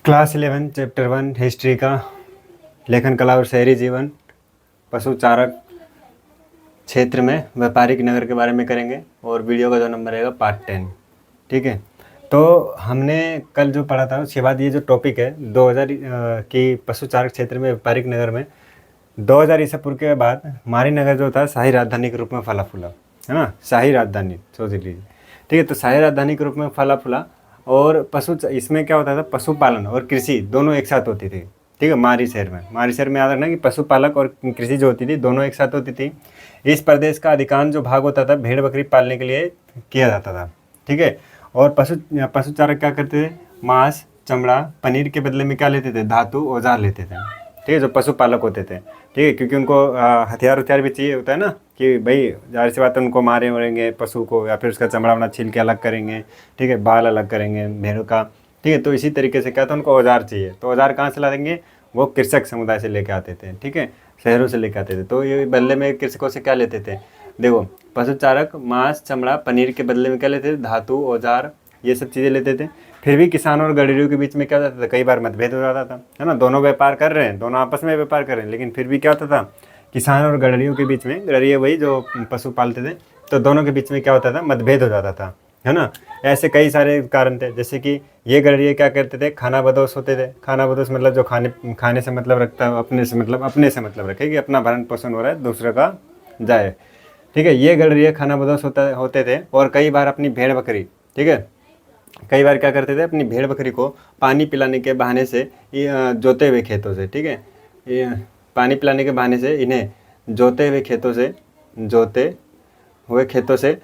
Class 11 chapter 1 history का लेखन कला और शहरी जीवन पशु चारक क्षेत्र में व्यापारिक नगर के बारे में करेंगे और वीडियो का जो नंबर रहेगा पार्ट 10। ठीक है, तो हमने कल जो पढ़ा था उसके बाद ये जो टॉपिक है 2000 की पशु चारक क्षेत्र में व्यापारिक नगर में 2000 ईसा पूर्व के बाद मारी नगर जो था शाही राजधानी के रूप में फला फूला, है ना। शाही राजधानी सोच लीजिए। ठीक है, तो शाही राजधानी के रूप में फला फूला और इसमें क्या होता था, पशुपालन और कृषि दोनों एक साथ होती थी। ठीक है, मारी शहर में याद रखना कि पशुपालक और कृषि जो होती थी दोनों एक साथ होती थी। इस प्रदेश का अधिकांश जो भाग होता था भेड़ बकरी पालने के लिए किया जाता था। ठीक है, और पशु चारक क्या करते थे, मांस चमड़ा पनीर के बदले में क्या लेते थे, धातु औजार लेते थे। ठीक है, जो पशुपालक होते थे। ठीक है, क्योंकि उनको हथियार भी चाहिए होता है ना, कि भाई जाहिर सी बात है उनको मारे मरेंगे पशु को, या फिर उसका चमड़ा वमड़ा छील के अलग करेंगे। ठीक है, बाल अलग करेंगे भेड़ का। ठीक है, तो इसी तरीके से क्या था, उनको औजार चाहिए। तो औजार कहाँ से ला देंगे, वो कृषक समुदाय से लेके आते थे। ठीक है, शहरों से लेके आते थे। तो ये बदले में कृषकों से क्या लेते थे, देखो पशुचारक मांस चमड़ा पनीर के बदले में क्या लेते थे, धातु औजार ये सब चीज़ें लेते थे। फिर भी किसानों और गडरियों के बीच में क्या होता था, कई बार मतभेद हो जाता था, है ना। दोनों व्यापार कर रहे हैं, दोनों आपस में व्यापार कर रहे हैं, लेकिन फिर भी क्या होता था, किसान और गडरियों के बीच में, गडरिया वही जो पशु पालते थे, तो दोनों के बीच में क्या होता था, मतभेद हो जाता था, है ना। ऐसे कई सारे कारण थे, जैसे कि ये गडरिये क्या करते थे, खाना बदोश होते थे। खाना बदोश मतलब जो खाने से मतलब रखता है, अपने से मतलब रखे कि अपना भरण पोषण हो रहा है, दूसरे का जाए। ठीक है, ये गडरिये खाना बदोश होते थे और कई बार अपनी भेड़ बकरी, ठीक है, कई बार क्या करते थे, अपनी भेड़ बकरी को पानी पिलाने के बहाने से जोते हुए खेतों से, ठीक है, ये पानी पिलाने के बहाने से इन्हें जोते हुए खेतों से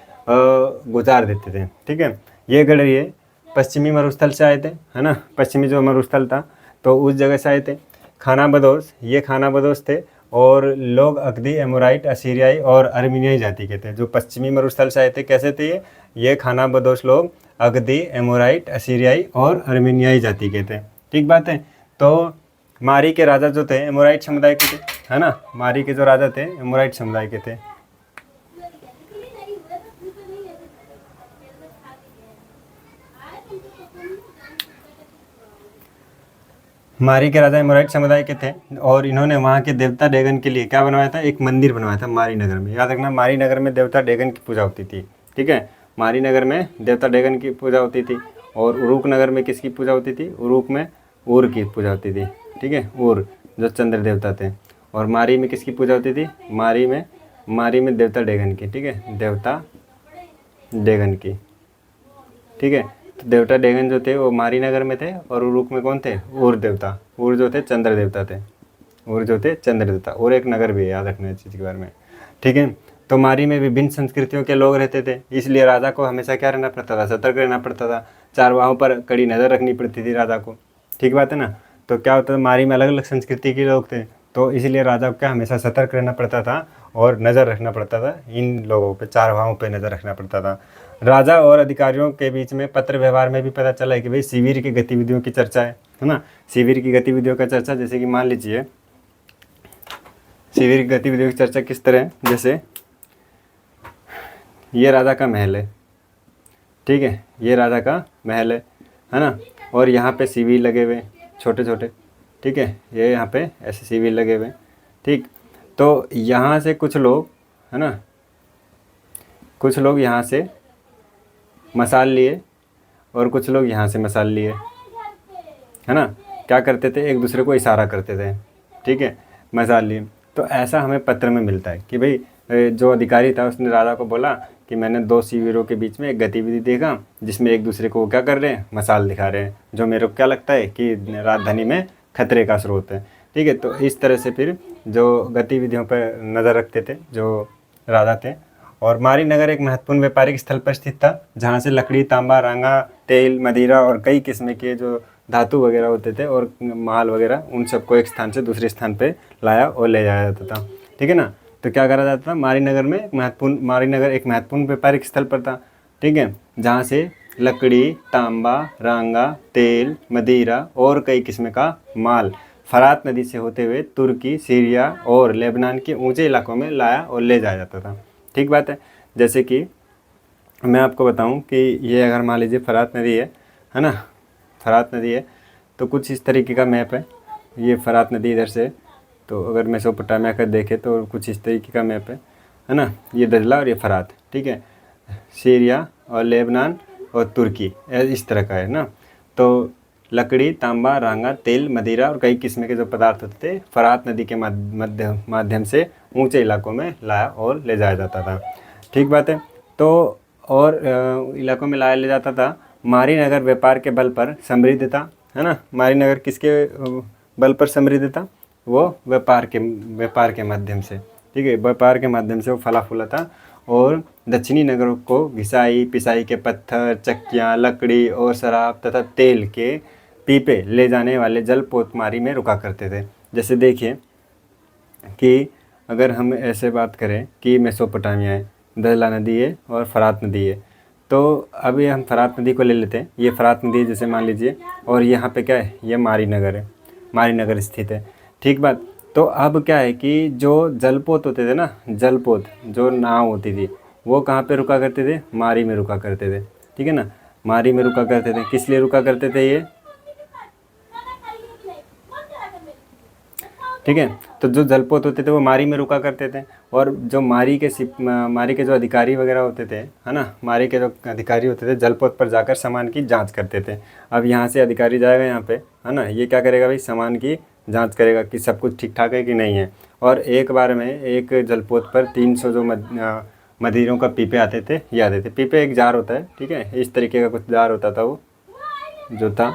गुजार देते थे। ठीक है, ये गडरिये पश्चिमी मरुस्थल से आए थे, है ना। पश्चिमी जो मरुस्थल था तो उस जगह से आए थे। खाना बदोश थे और लोग अगदी एमोराइट असीरियाई और अर्मीनियाई जाति के थे। जो पश्चिमी मरुस्थल से आए थे, कैसे थे ये खाना बदोश लोग अगदी एमोराइट असीरियाई और अर्मीनियाई जाति के थे। ठीक बात है। तो मारी के राजा जो थे एमोराइट समुदाय के थे, है ना। मारी के जो राजा थे एमोराइट समुदाय के थे। मारी के राजा एमोराइट समुदाय के थे और इन्होंने वहाँ के देवता डेगन के लिए क्या बनवाया था, एक मंदिर बनवाया था मारी नगर में। याद रखना, मारी नगर में देवता डेगन की पूजा होती थी। ठीक है, मारी नगर में देवता डेगन की पूजा होती थी। और उरूक नगर में किसकी पूजा होती थी, उरूक में उर की पूजा होती थी। ठीक है, उर जो चंद्र देवता थे। और मारी में किसकी पूजा होती थी, मारी में देवता डेगन की। ठीक है, देवता डेगन की। ठीक है, तो देवता डेगन जो थे वो मारी नगर में थे और उरूक में कौन थे, उर देवता। उर जो थे चंद्र देवता थे। और एक नगर भी है, याद रखना इस चीज़ के बारे में। ठीक है, तो मारी में विभिन्न संस्कृतियों के लोग रहते थे, इसलिए राजा को हमेशा क्या रहना पड़ता था, सतर्क रहना पड़ता था। चारवाहों पर कड़ी नज़र रखनी पड़ती थी राजा को। ठीक बात है ना। तो क्या होता था, मारी में अलग अलग संस्कृति के लोग थे, तो इसलिए राजा को क्या हमेशा सतर्क रहना पड़ता था और नज़र रखना पड़ता था, इन लोगों पे, चारवाहों पे नज़र रखना पड़ता था। राजा और अधिकारियों के बीच में पत्र व्यवहार में भी पता चला है कि भाई शिविर की गतिविधियों की चर्चा है ना। शिविर की गतिविधियों का चर्चा, जैसे कि मान लीजिए शिविर की गतिविधियों की चर्चा किस तरह है, जैसे ये राजा का महल है। ठीक है, ये राजा का महल है ना। और यहाँ पे शिविर लगे हुए छोटे छोटे। ठीक है, ये यहाँ पे ऐसे शिविर लगे हुए। ठीक, तो यहाँ से कुछ लोग, है ना, कुछ लोग यहाँ से मसाल लिए और कुछ लोग यहाँ से मसाल लिए, है ना। क्या करते थे, एक दूसरे को इशारा करते थे। ठीक है, मसाल लिए। तो ऐसा हमें पत्र में मिलता है कि भाई जो अधिकारी था उसने राजा को बोला कि मैंने दो शिविरों के बीच में एक गतिविधि देखा जिसमें एक दूसरे को क्या कर रहे हैं, मसाल दिखा रहे हैं, जो मेरे को क्या लगता है कि राजधानी में खतरे का स्रोत है। ठीक है, तो इस तरह से फिर जो गतिविधियों पर नज़र रखते थे जो राजा थे। और मारी नगर एक महत्वपूर्ण व्यापारिक स्थल पर स्थित था, जहाँ से लकड़ी तांबा रांगा तेल मदिरा और कई किस्म के जो धातु वगैरह होते थे और माल वगैरह, उन सबको एक स्थान से दूसरे स्थान पे लाया और ले जाया जाता था। ठीक है ना। तो क्या करा जाता था, मारी नगर एक महत्वपूर्ण व्यापारिक स्थल पर था। ठीक है, जहाँ से लकड़ी तांबा रांगा तेल मदिरा और कई किस्म का माल फरात नदी से होते हुए तुर्की सीरिया और लेबनान के ऊंचे इलाकों में लाया और ले जाया जाता था। ठीक बात है। जैसे कि मैं आपको बताऊं कि ये अगर मान लीजिए फरात नदी है ना, फरात नदी है, तो कुछ इस तरीके का मैप है। ये फरात नदी इधर से, तो अगर मेसोपोटामिया का देखें तो कुछ इस तरीके का मैप है ना। ये दजला और ये फरात, ठीक है। सीरिया और लेबनान और तुर्की इस तरह का है ना। तो लकड़ी, तांबा, रांगा, तेल, मदिरा और कई किस्म के जो पदार्थ होते थे फरात नदी के माध्यम से ऊंचे इलाकों में लाया और ले जाया जाता था। ठीक बात है। तो और इलाकों में लाया ले जाता था। मारी नगर व्यापार के बल पर समृद्ध था, है ना। मारी नगर किसके बल पर समृद्ध था? वो व्यापार के माध्यम से, ठीक है, व्यापार के माध्यम से वो फला फूला था। और दक्षिणी नगरों को घिसाई पिसाई के पत्थर, चक्कियाँ, लकड़ी और शराब तथा तेल के पीपे ले जाने वाले जलपोतमारी में रुका करते थे। जैसे देखिए कि अगर हम ऐसे बात करें कि मेसोपोटामिया है, दजला नदी है और फरात नदी है, तो अभी हम फरात नदी को ले लेते हैं। ये फरात नदी है जैसे मान लीजिए, और यहाँ पे क्या है, ये मारी नगर है, मारी नगर स्थित है। ठीक बात। तो अब क्या है कि जो जलपोत होते थे ना, जलपोत जो नाव होती थी, वो कहाँ पे रुका करते थे? मारी में रुका करते थे, ठीक है ना। मारी में रुका करते थे। किस लिए रुका करते थे ये? ठीक है। तो जो जलपोत होते थे वो मारी में रुका करते थे, और जो मारी के जो अधिकारी वगैरह होते थे, है ना, मारी के जो अधिकारी होते थे जलपोत पर जाकर सामान की जांच करते थे। अब यहाँ से अधिकारी जाएगा यहाँ पे, है ना, ये क्या करेगा भाई? सामान की जांच करेगा कि सब कुछ ठीक ठाक है कि नहीं है। और एक बार में एक जलपोत पर 300 जो मदिरों का पीपे आते थे, ये आते थे। पीपे एक जार होता है, ठीक है, इस तरीके का कुछ जार होता था वो जो था,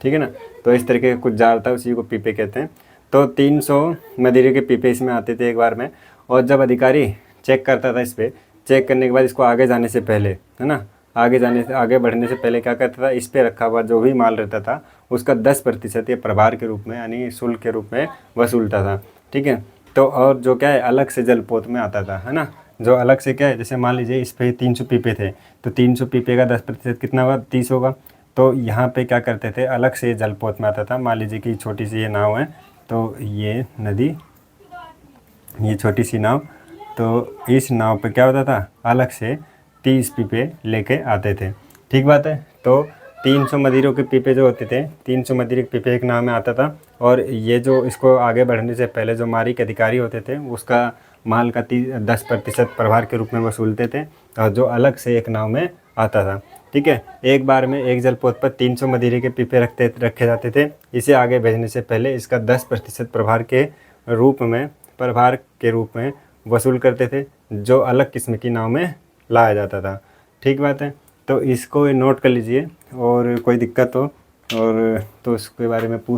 ठीक है ना। तो इस तरीके का कुछ जार था, उसी को पीपे कहते हैं। तो 300 मदिरे के पीपे इसमें आते थे एक बार में। और जब अधिकारी चेक करता था, इस पर चेक करने के बाद इसको आगे जाने से पहले, है ना, आगे बढ़ने से पहले क्या करता था? इस पर रखा हुआ जो भी माल रहता था उसका 10% ये प्रभार के रूप में यानी शुल्क के रूप में वसूलता था, ठीक है। तो और जो क्या है, अलग से जलपोत में आता था, है ना, जो अलग से क्या है, जैसे मान लीजिए इस पे 300 पीपे थे, तो 300 पीपे का 10% कितना होगा? 30 होगा। तो यहाँ पे क्या करते थे, अलग से जलपोत में आता था। मान लीजिए कि छोटी सी ये नाव है, तो ये नदी, ये छोटी सी नाव, तो इस नाव पे क्या होता था? अलग से 30 पीपे लेके आते थे। ठीक बात है। तो 300 मदिरों के पीपे जो होते थे, 300 मदिरे के पीपे एक नाव में आता था। और ये जो इसको आगे बढ़ने से पहले जो मारी के अधिकारी होते थे उसका माल का 10% प्रभार के रूप में वसूलते थे, और जो अलग से एक नाव में आता था, ठीक है। एक बार में एक जलपोत पर 300 मदिरे के पीपे रखे जाते थे। इसे आगे भेजने से पहले इसका 10% प्रभार के रूप में वसूल करते थे, जो अलग किस्म की नाव में लाया जाता था। ठीक बात है। तो इसको नोट कर लीजिए, और कोई दिक्कत हो और तो उसके बारे में पूछ